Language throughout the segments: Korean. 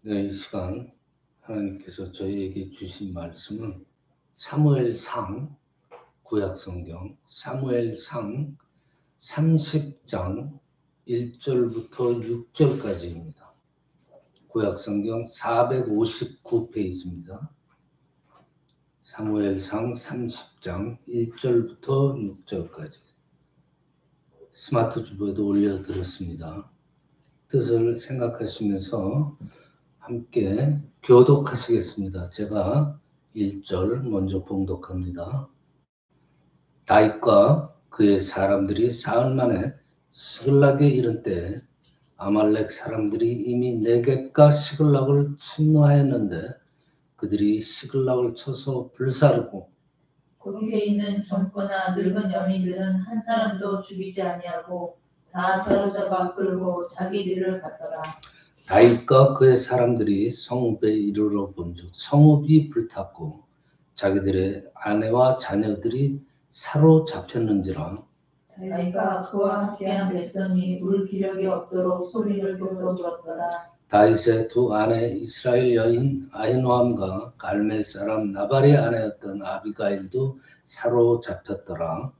네, 이 시간 하나님께서 저희에게 주신 말씀은 사무엘상 구약성경 사무엘상 30장 1절부터 6절까지입니다. 구약성경 459페이지입니다. 사무엘상 30장 1절부터 6절까지 스마트 주보에도 올려드렸습니다. 뜻을 생각하시면서 함께 교독하시겠습니다. 제가 1절 먼저 봉독합니다. 다윗과 그의 사람들이 사흘 만에 시글락에 이른 때 아말렉 사람들이 이미 네겝과 시글락을 침노하였는데 그들이 시글락을 쳐서 불사르고 거기에 있는 젊거나 늙은 여인들은 한 사람도 죽이지 아니하고 다 사로잡아 끌고 자기 뒤를 갔더라. 다윗과 그의 사람들이 성읍에 이르러 본즉 성읍이 불탔고 자기들의 아내와 자녀들이 사로잡혔는지라. 다윗과 그와 함께한 백성이 물 기력이 없도록 소리를 돋워들었더라. 다윗의 두 아내 이스라엘 여인 아히노암과 갈멜 사람 나발의 아내였던 아비가일도 사로잡혔더라.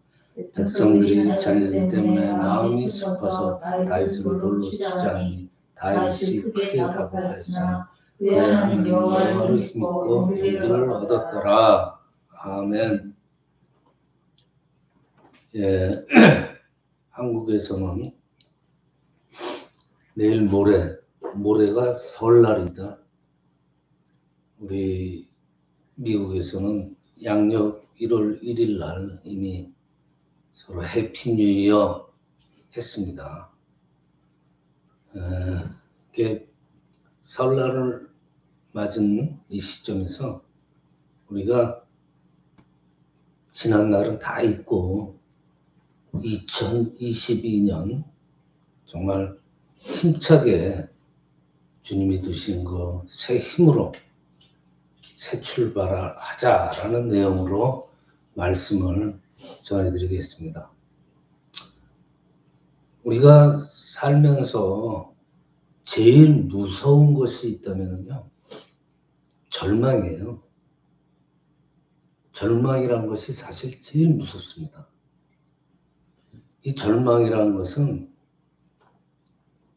백성들이 자녀들 때문에 마음이 슬퍼서 다윗을 돌로 치자니 다윗이 크게 다급하였으나 그의 하나님 여호와를 힘입고 용기를 얻었더라. 아멘. 예, 한국에서는 내일 모레가 설날이다. 우리 미국에서는 양력 1월 1일 날 이미 서로 해피 뉴 이어 했습니다. 이렇게 설날을 맞은 이 시점에서 우리가 지난 날은 다 잊고 2022년 정말 힘차게 주님이 두신 거 새 힘으로 새 출발을 하자라는 내용으로 말씀을 전해드리겠습니다. 우리가 살면서 제일 무서운 것이 있다면요, 절망이에요. 절망이라는 것이 사실 제일 무섭습니다. 이 절망이라는 것은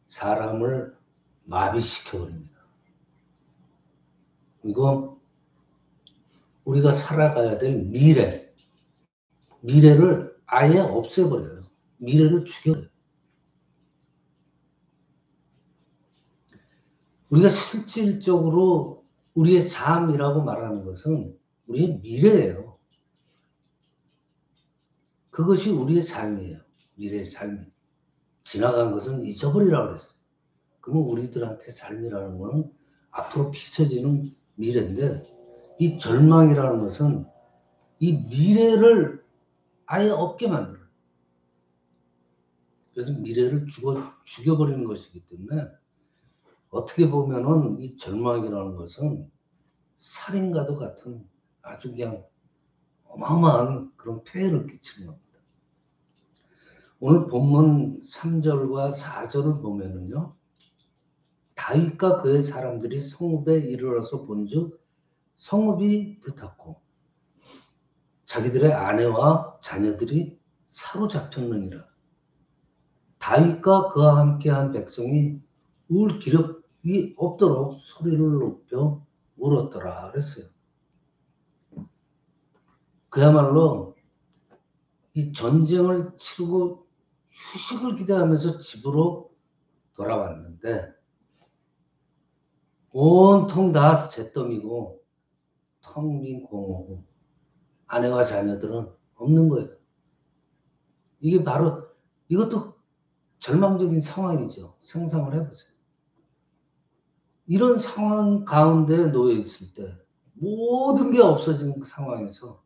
사람을 마비시켜버립니다. 이거 우리가 살아가야 될 미래를 아예 없애버려요. 미래를 죽여요. 우리가 실질적으로 우리의 삶이라고 말하는 것은 우리의 미래예요. 그것이 우리의 삶이에요. 미래의 삶이. 지나간 것은 잊어버리라고 그랬어요. 그러면 우리들한테 삶이라는 것은 앞으로 비춰지는 미래인데, 이 절망이라는 것은 이 미래를 아예 없게 만들어요. 그래서 미래를 죽여버리는 것이기 때문에 어떻게 보면은 이 절망이라는 것은 살인과도 같은 아주 그냥 어마어마한 그런 폐해를 끼치는 겁니다. 오늘 본문 3절과 4절을 보면은요, 다윗과 그의 사람들이 성읍에 이르러서 본즉 성읍이 불탔고 자기들의 아내와 자녀들이 사로잡혔느니라. 다윗과 그와 함께한 백성이 울 기력이 없도록 소리를 높여 울었더라 그랬어요. 그야말로 이 전쟁을 치르고 휴식을 기대하면서 집으로 돌아왔는데 온통 다 잿더미고 텅 빈 공허고 아내와 자녀들은 없는 거예요. 이게 바로, 이것도 절망적인 상황이죠. 상상을 해보세요. 이런 상황 가운데 놓여 있을 때 모든 게 없어진 상황에서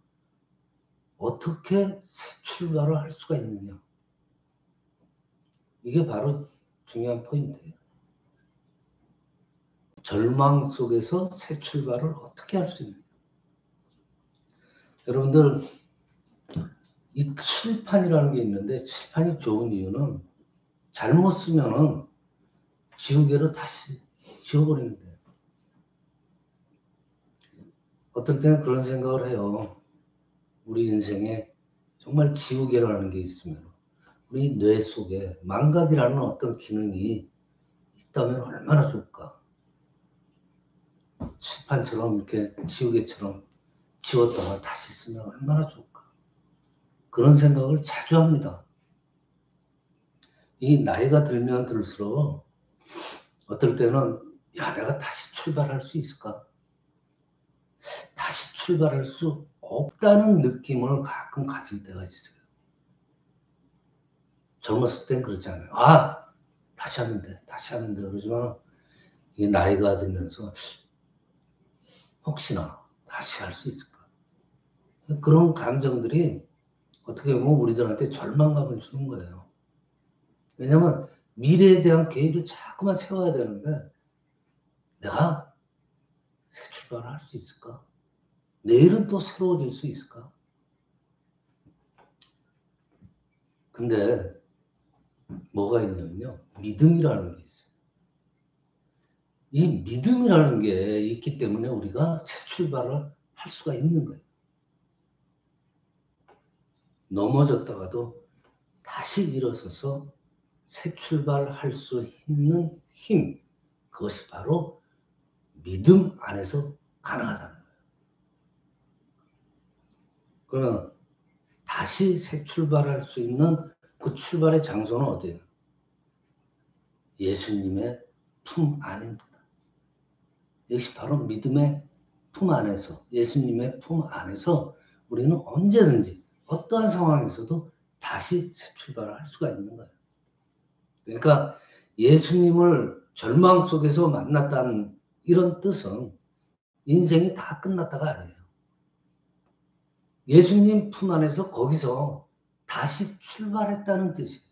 어떻게 새 출발을 할 수가 있느냐. 이게 바로 중요한 포인트예요. 절망 속에서 새 출발을 어떻게 할 수 있느냐. 여러분들, 이 칠판이라는 게 있는데, 칠판이 좋은 이유는 잘못 쓰면은 지우개로 다시 지워버리면 돼요. 어떨 때는 그런 생각을 해요. 우리 인생에 정말 지우개라는 게 있으면 우리 뇌 속에 망각이라는 어떤 기능이 있다면 얼마나 좋을까. 칠판처럼 이렇게 지우개처럼 지웠다가 다시 쓰면 얼마나 좋을까. 그런 생각을 자주 합니다. 이 나이가 들면 들수록 어떨 때는 야, 내가 다시 출발할 수 있을까? 다시 출발할 수 없다는 느낌을 가끔 가질 때가 있어요. 젊었을 땐 그렇지 않아요. 아, 다시 하면 돼. 다시 하면 돼. 그러지만 이 나이가 들면서 혹시나 다시 할 수 있을까? 그런 감정들이 어떻게 보면 우리들한테 절망감을 주는 거예요. 왜냐면 미래에 대한 계획을 자꾸만 세워야 되는데 내가 새 출발을 할 수 있을까? 내일은 또 새로워질 수 있을까? 근데 뭐가 있냐면요. 믿음이라는 게 있어요. 이 믿음이라는 게 있기 때문에 우리가 새 출발을 할 수가 있는 거예요. 넘어졌다가도 다시 일어서서 새 출발할 수 있는 힘, 그것이 바로 믿음 안에서 가능하다는 거예요. 그러면 다시 새 출발할 수 있는 그 출발의 장소는 어디예요? 예수님의 품 안입니다. 이것이 바로 믿음의 품 안에서, 예수님의 품 안에서 우리는 언제든지 어떠한 상황에서도 다시 새 출발을 할 수가 있는 거예요. 그러니까 예수님을 절망 속에서 만났다는 이런 뜻은 인생이 다 끝났다가 아니에요. 예수님 품 안에서 거기서 다시 출발했다는 뜻이에요.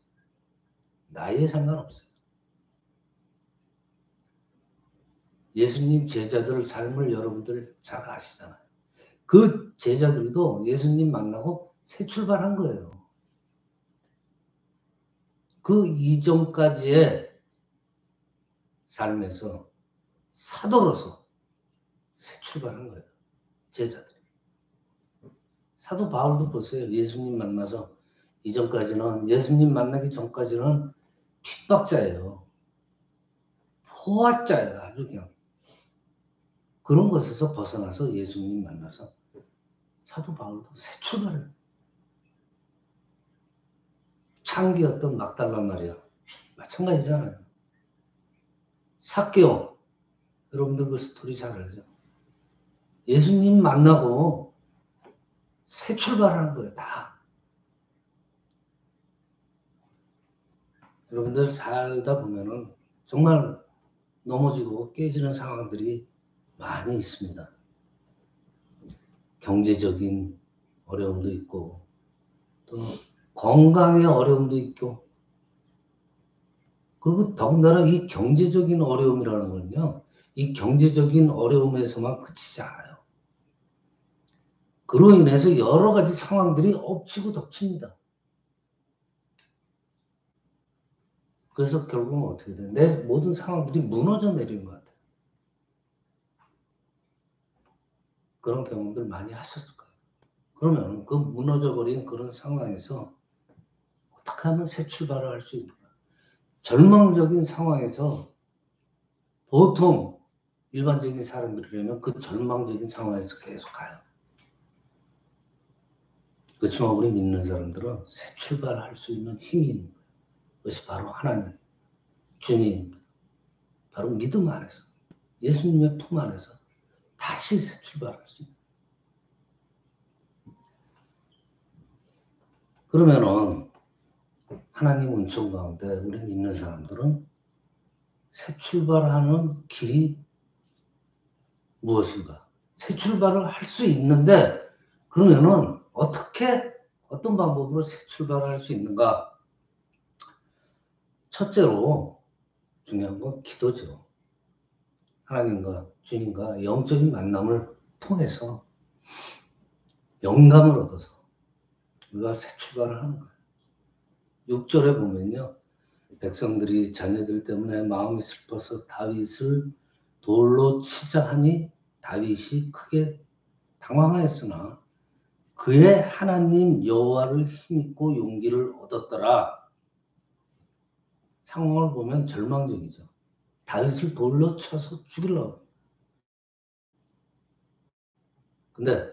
나이에 상관없어요. 예수님 제자들 삶을 여러분들 잘 아시잖아요. 그 제자들도 예수님 만나고 새 출발한 거예요. 그 이전까지의 삶에서 사도로서 새 출발한 거예요. 제자들. 사도 바울도 보세요. 예수님 만나서 이전까지는, 예수님 만나기 전까지는 핍박자예요. 포화자예요. 아주 그냥. 그런 것에서 벗어나서 예수님 만나서 사도 바울도 새 출발을. 창기였던 막달라 마리아 마찬가지잖아요. 삭개오, 여러분들 그 스토리 잘 알죠? 예수님 만나고 새 출발하는 거예요. 다. 여러분들 살다 보면은 정말 넘어지고 깨지는 상황들이 많이 있습니다. 경제적인 어려움도 있고 또 건강의 어려움도 있고, 그리고 더군다나 이 경제적인 어려움이라는 건요, 이 경제적인 어려움에서만 그치지 않아요. 그로 인해서 여러 가지 상황들이 엎치고 덮칩니다. 그래서 결국은 어떻게 돼? 내 모든 상황들이 무너져 내리는 것 같아요. 그런 경험들 많이 하셨을 거예요. 그러면 그 무너져 버린 그런 상황에서 어떻게 하면 새 출발을 할 수 있는가? 절망적인 상황에서 보통 일반적인 사람들이라면 그 절망적인 상황에서 계속 가요. 그렇지만 우리 믿는 사람들은 새 출발할 수 있는 힘이 있는 거예요. 그것이 바로 하나님, 주님입니다. 바로 믿음 안에서, 예수님의 품 안에서 다시 새 출발할 수 있는. 그러면은 하나님 은총 가운데 우리 믿는 사람들은 새 출발하는 길이 무엇인가? 새 출발을 할 수 있는데, 그러면은 어떤 방법으로 새 출발을 할 수 있는가? 첫째로 중요한 건 기도죠. 하나님과 주님과 영적인 만남을 통해서 영감을 얻어서 우리가 새 출발을 하는 거예요. 6절에 보면요, 백성들이 자녀들 때문에 마음이 슬퍼서 다윗을 돌로 치자 하니 다윗이 크게 당황하였으나 그의 하나님 여호와를 힘입고 용기를 얻었더라. 상황을 보면 절망적이죠. 다윗을 돌로 쳐서 죽이려고. 근데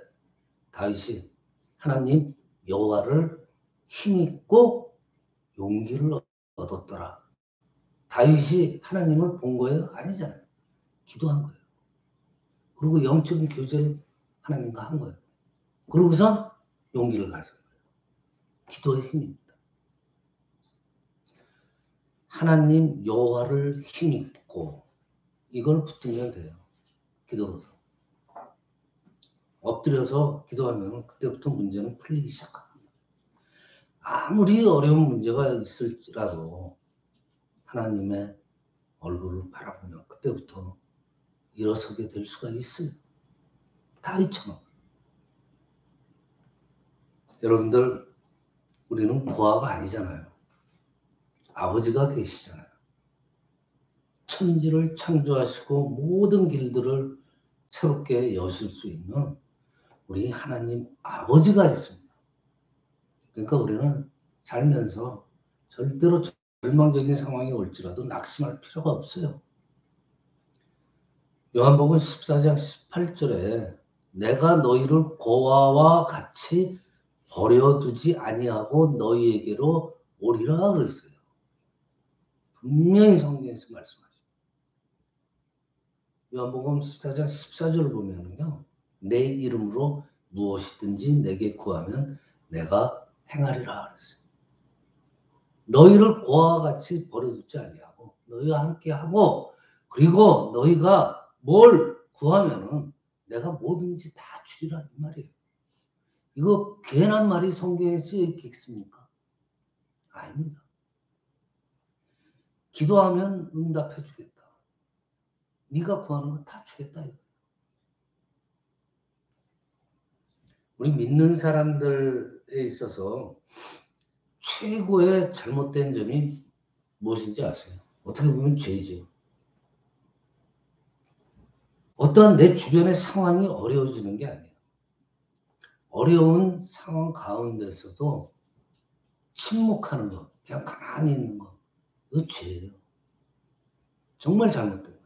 다윗이 하나님 여호와를 힘입고 용기를 얻었더라. 다윗이 하나님을 본 거예요? 아니잖아요. 기도한 거예요. 그리고 영적인 교제를 하나님과 한 거예요. 그러고선 용기를 가진 거예요. 기도의 힘입니다. 하나님 여호와를 힘입고 이걸 붙들면 돼요. 기도로서. 엎드려서 기도하면 그때부터 문제는 풀리기 시작합니다. 아무리 어려운 문제가 있을지라도 하나님의 얼굴을 바라보면 그때부터 일어서게 될 수가 있어요. 다윗처럼. 여러분들, 우리는 고아가 아니잖아요. 아버지가 계시잖아요. 천지를 창조하시고 모든 길들을 새롭게 여실 수 있는 우리 하나님 아버지가 있습니다. 그러니까 우리는 살면서 절대로 절망적인 상황이 올지라도 낙심할 필요가 없어요. 요한복음 14장 18절에 내가 너희를 고아와 같이 버려두지 아니하고 너희에게로 오리라 그랬어요. 분명히 성경에서 말씀하죠. 요한복음 14장 14절을 보면은요. 내 이름으로 무엇이든지 내게 구하면 내가 행하리라 그랬어요. 너희를 고아와 같이 버려두지 아니하고 너희와 함께하고 그리고 너희가 뭘 구하면은 내가 뭐든지 다 주리라 이 말이에요. 이거 괜한 말이 성경에 쓰여 있겠습니까? 아닙니다. 기도하면 응답해 주겠다. 네가 구하는 거 다 주겠다. 우리 믿는 사람들에 있어서 최고의 잘못된 점이 무엇인지 아세요? 어떻게 보면 죄죠. 어떠한 내 주변의 상황이 어려워지는 게 아니에요. 어려운 상황 가운데서도 침묵하는 거, 그냥 가만히 있는 거, 이거 죄예요. 정말 잘못된 거예요.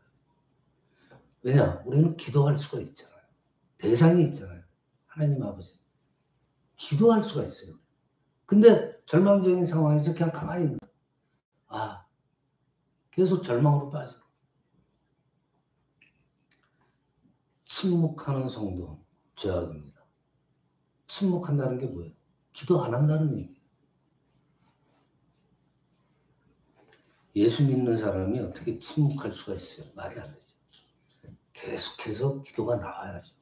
왜냐? 우리는 기도할 수가 있잖아요. 대상이 있잖아요. 하나님 아버지. 기도할 수가 있어요. 근데 절망적인 상황에서 그냥 가만히 있는 거예요. 아, 계속 절망으로 빠져. 침묵하는 성도, 죄악입니다. 침묵한다는 게 뭐예요? 기도 안 한다는 얘기예요. 예수 믿는 사람이 어떻게 침묵할 수가 있어요? 말이 안 되죠. 계속해서 기도가 나와야죠.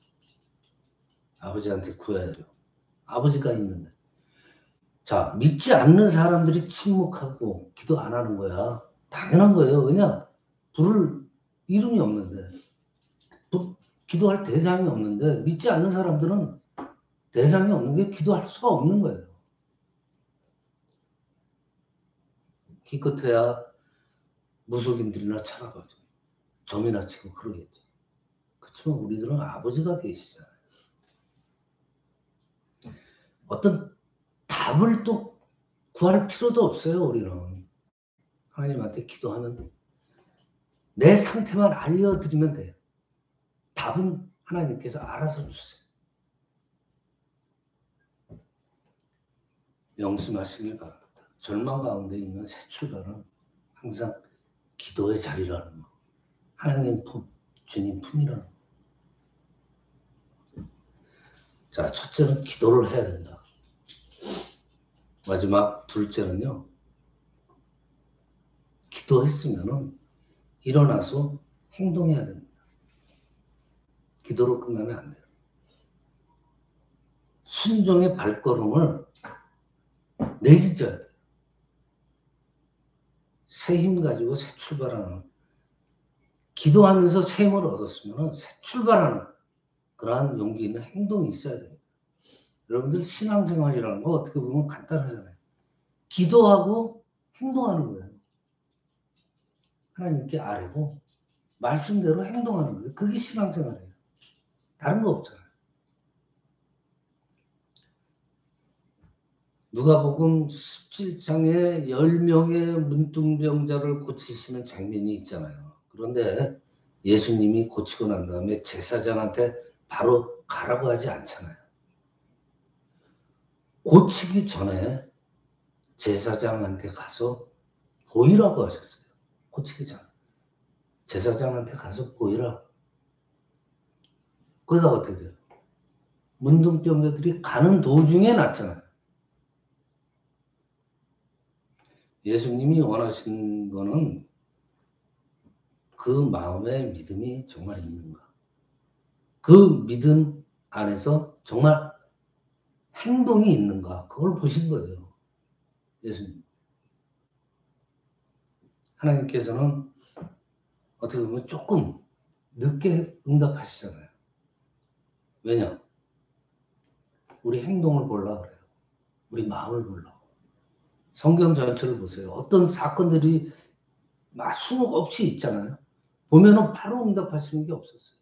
아버지한테 구해야죠. 아버지가 있는데. 자, 믿지 않는 사람들이 침묵하고 기도 안 하는 거야. 당연한 거예요. 왜냐? 부를 이름이 없는데. 기도할 대상이 없는데 믿지 않는 사람들은 대상이 없는 게 기도할 수가 없는 거예요. 기껏해야 무속인들이나 찾아가지고 점이나 치고 그러겠죠. 그렇지만 우리들은 아버지가 계시잖아요. 어떤 답을 또 구할 필요도 없어요. 우리는 하나님한테 기도하면 내 상태만 알려드리면 돼요. 답은 하나님께서 알아서 주세요. 명심하시길 바랍니다. 절망 가운데 있는 새 출발은 항상 기도의 자리라는 거. 하나님 품, 주님 품이라는 거. 자, 첫째는 기도를 해야 된다. 마지막 둘째는요. 기도했으면은 일어나서 행동해야 됩니다. 기도로 끝나면 안 돼요. 순종의 발걸음을 내딛어야 돼요. 새 힘 가지고 새 출발하는, 기도하면서 새 힘을 얻었으면 새 출발하는 그러한 용기 있는 행동이 있어야 됩니다. 여러분들 신앙생활이라는 거 어떻게 보면 간단하잖아요. 기도하고 행동하는 거예요. 하나님께 아뢰고 말씀대로 행동하는 거예요. 그게 신앙생활이에요. 다른 거 없잖아요. 누가복음 17장에 10명의 문둥병자를 고치시는 장면이 있잖아요. 그런데 예수님이 고치고 난 다음에 제사장한테 바로 가라고 하지 않잖아요. 고치기 전에 제사장한테 가서 보이라고 하셨어요. 고치기 전에. 제사장한테 가서 보이라. 그러다가 어떻게 돼요? 문둥병자들이 가는 도중에 났잖아요. 예수님이 원하신 거는 그 마음의 믿음이 정말 있는가. 그 믿음 안에서 정말 행동이 있는가. 그걸 보신 거예요. 예수님. 하나님께서는 어떻게 보면 조금 늦게 응답하시잖아요. 왜냐? 우리 행동을 보려고 그래요. 우리 마음을 보려고. 성경 전체를 보세요. 어떤 사건들이 막 수록 없이 있잖아요. 보면은 바로 응답하시는 게 없었어요.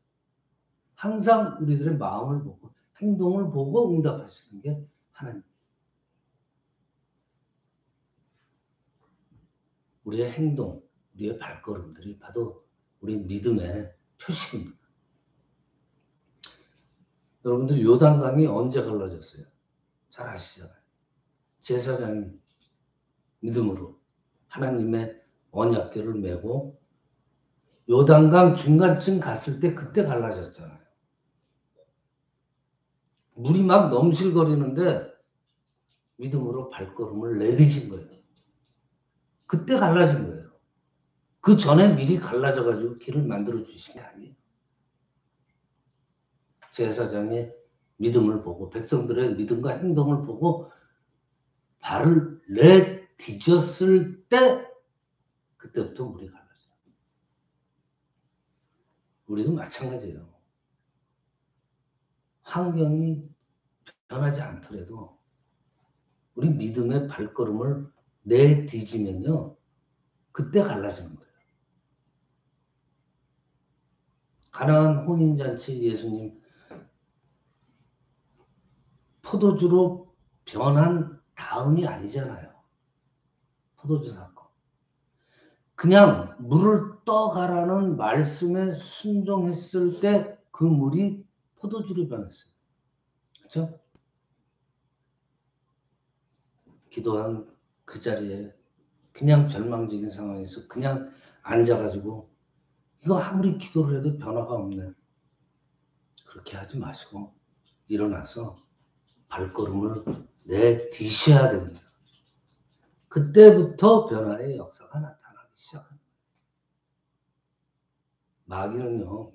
항상 우리들의 마음을 보고 행동을 보고 응답하시는 게 하나님. 우리의 행동, 우리의 발걸음들이 바로 우리 믿음의 표식입니다. 여러분들 요단강이 언제 갈라졌어요? 잘 아시잖아요. 제사장이 믿음으로 하나님의 언약궤를 메고 요단강 중간쯤 갔을 때 그때 갈라졌잖아요. 물이 막 넘실거리는데 믿음으로 발걸음을 내디신 거예요. 그때 갈라진 거예요. 그 전에 미리 갈라져가지고 길을 만들어 주신 게 아니에요. 제사장의 믿음을 보고 백성들의 믿음과 행동을 보고 발을 내디뎠을 때 그때부터 물이 갈라져요. 우리도 마찬가지예요. 환경이 변하지 않더라도 우리 믿음의 발걸음을 내디지면요. 그때 갈라지는 거예요. 가나안 혼인잔치 예수님 포도주로 변한 다음이 아니잖아요. 포도주 사건. 그냥 물을 떠가라는 말씀에 순종했을 때 그 물이 포도주로 변했어요. 그렇죠? 기도한 그 자리에 그냥 절망적인 상황에서 그냥 앉아가지고 이거 아무리 기도를 해도 변화가 없네. 그렇게 하지 마시고 일어나서 발걸음을 내디셔야 됩니다. 그때부터 변화의 역사가 나타나기 시작합니다. 마귀는요.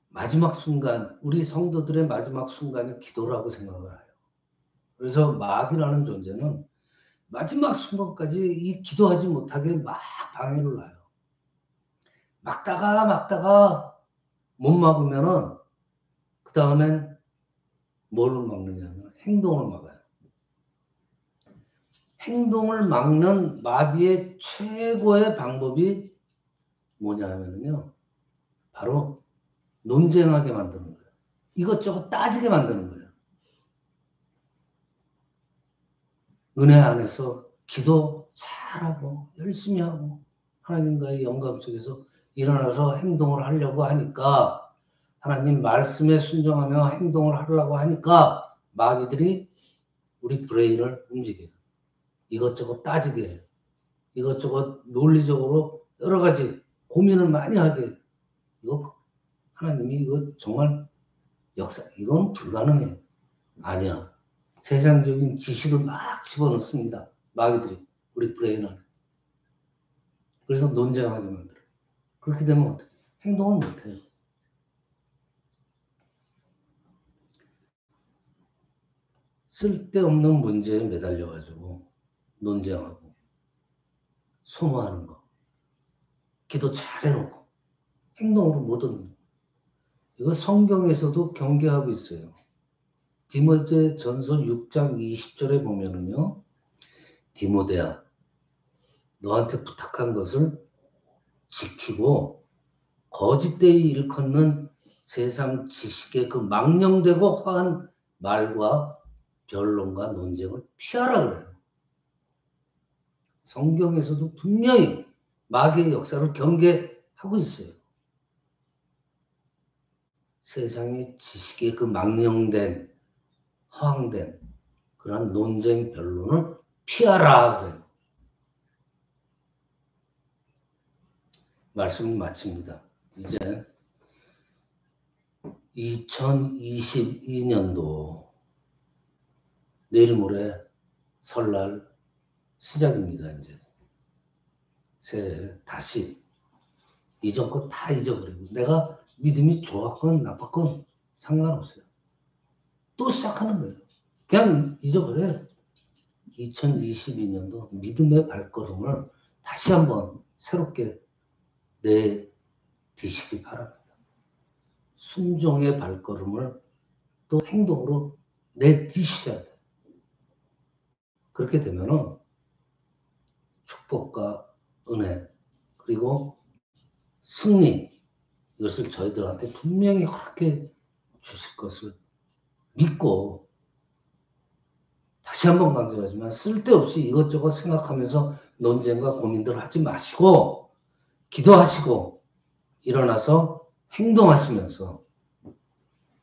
마지막 순간, 우리 성도들의 마지막 순간이 기도라고 생각을 해요. 그래서 마귀라는 존재는 마지막 순간까지 이 기도하지 못하게 막 방해를 놔요. 막다가 못 막으면은 그 다음엔 뭐를 막느냐면 행동을 막아요. 행동을 막는 마귀의 최고의 방법이 뭐냐면요. 바로 논쟁하게 만드는 거예요. 이것저것 따지게 만드는 거예요. 은혜 안에서 기도 잘하고 열심히 하고 하나님과의 영감 속에서 일어나서 행동을 하려고 하니까 하나님 말씀에 순종하며 행동을 하려고 하니까 마귀들이 우리 브레인을 움직여요. 이것저것 따지게 해요. 이것저것 논리적으로 여러 가지 고민을 많이 하게 해요. 이거 하나님이 이거 정말 역사 이건 불가능해. 아니야. 세상적인 지식을 막 집어넣습니다. 마귀들이 우리 브레인 안에. 그래서 논쟁하게 만들어요. 그렇게 되면 어떻게? 행동을 못해요. 쓸데없는 문제에 매달려가지고 논쟁하고 소모하는 거. 기도 잘해놓고 행동으로 못 얻는 거. 이거 성경에서도 경계하고 있어요. 디모데전서 6장 20절에 보면은요. 디모데야 너한테 부탁한 것을 지키고 거짓되이 일컫는 세상 지식에 그 망령되고 화한 말과 변론과 논쟁을 피하라 그래요. 성경에서도 분명히 마귀의 역사를 경계하고 있어요. 세상의 지식에 그 망령된, 허황된 그런 논쟁 변론을 피하라 그래요. 말씀을 마칩니다. 이제 2022년도 내일 모레 설날 시작입니다. 이제 새해 다시 이전 거 다 잊어버리고 내가 믿음이 좋았건 나빴건 상관없어요. 또 시작하는 거예요. 그냥 잊어버려요. 2022년도 믿음의 발걸음을 다시 한번 새롭게 내디시기 바랍니다. 순종의 발걸음을 또 행동으로 내디셔야 돼요. 그렇게 되면은 축복과 은혜 그리고 승리 이것을 저희들한테 분명히 허락해 주실 것을 믿고 다시 한번 강조하지만 쓸데없이 이것저것 생각하면서 논쟁과 고민들 하지 마시고 기도하시고 일어나서 행동하시면서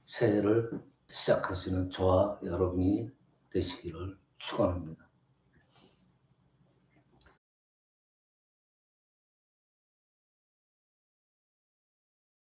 새해를 시작하시는 저와 여러분이 되시기를 축원합니다.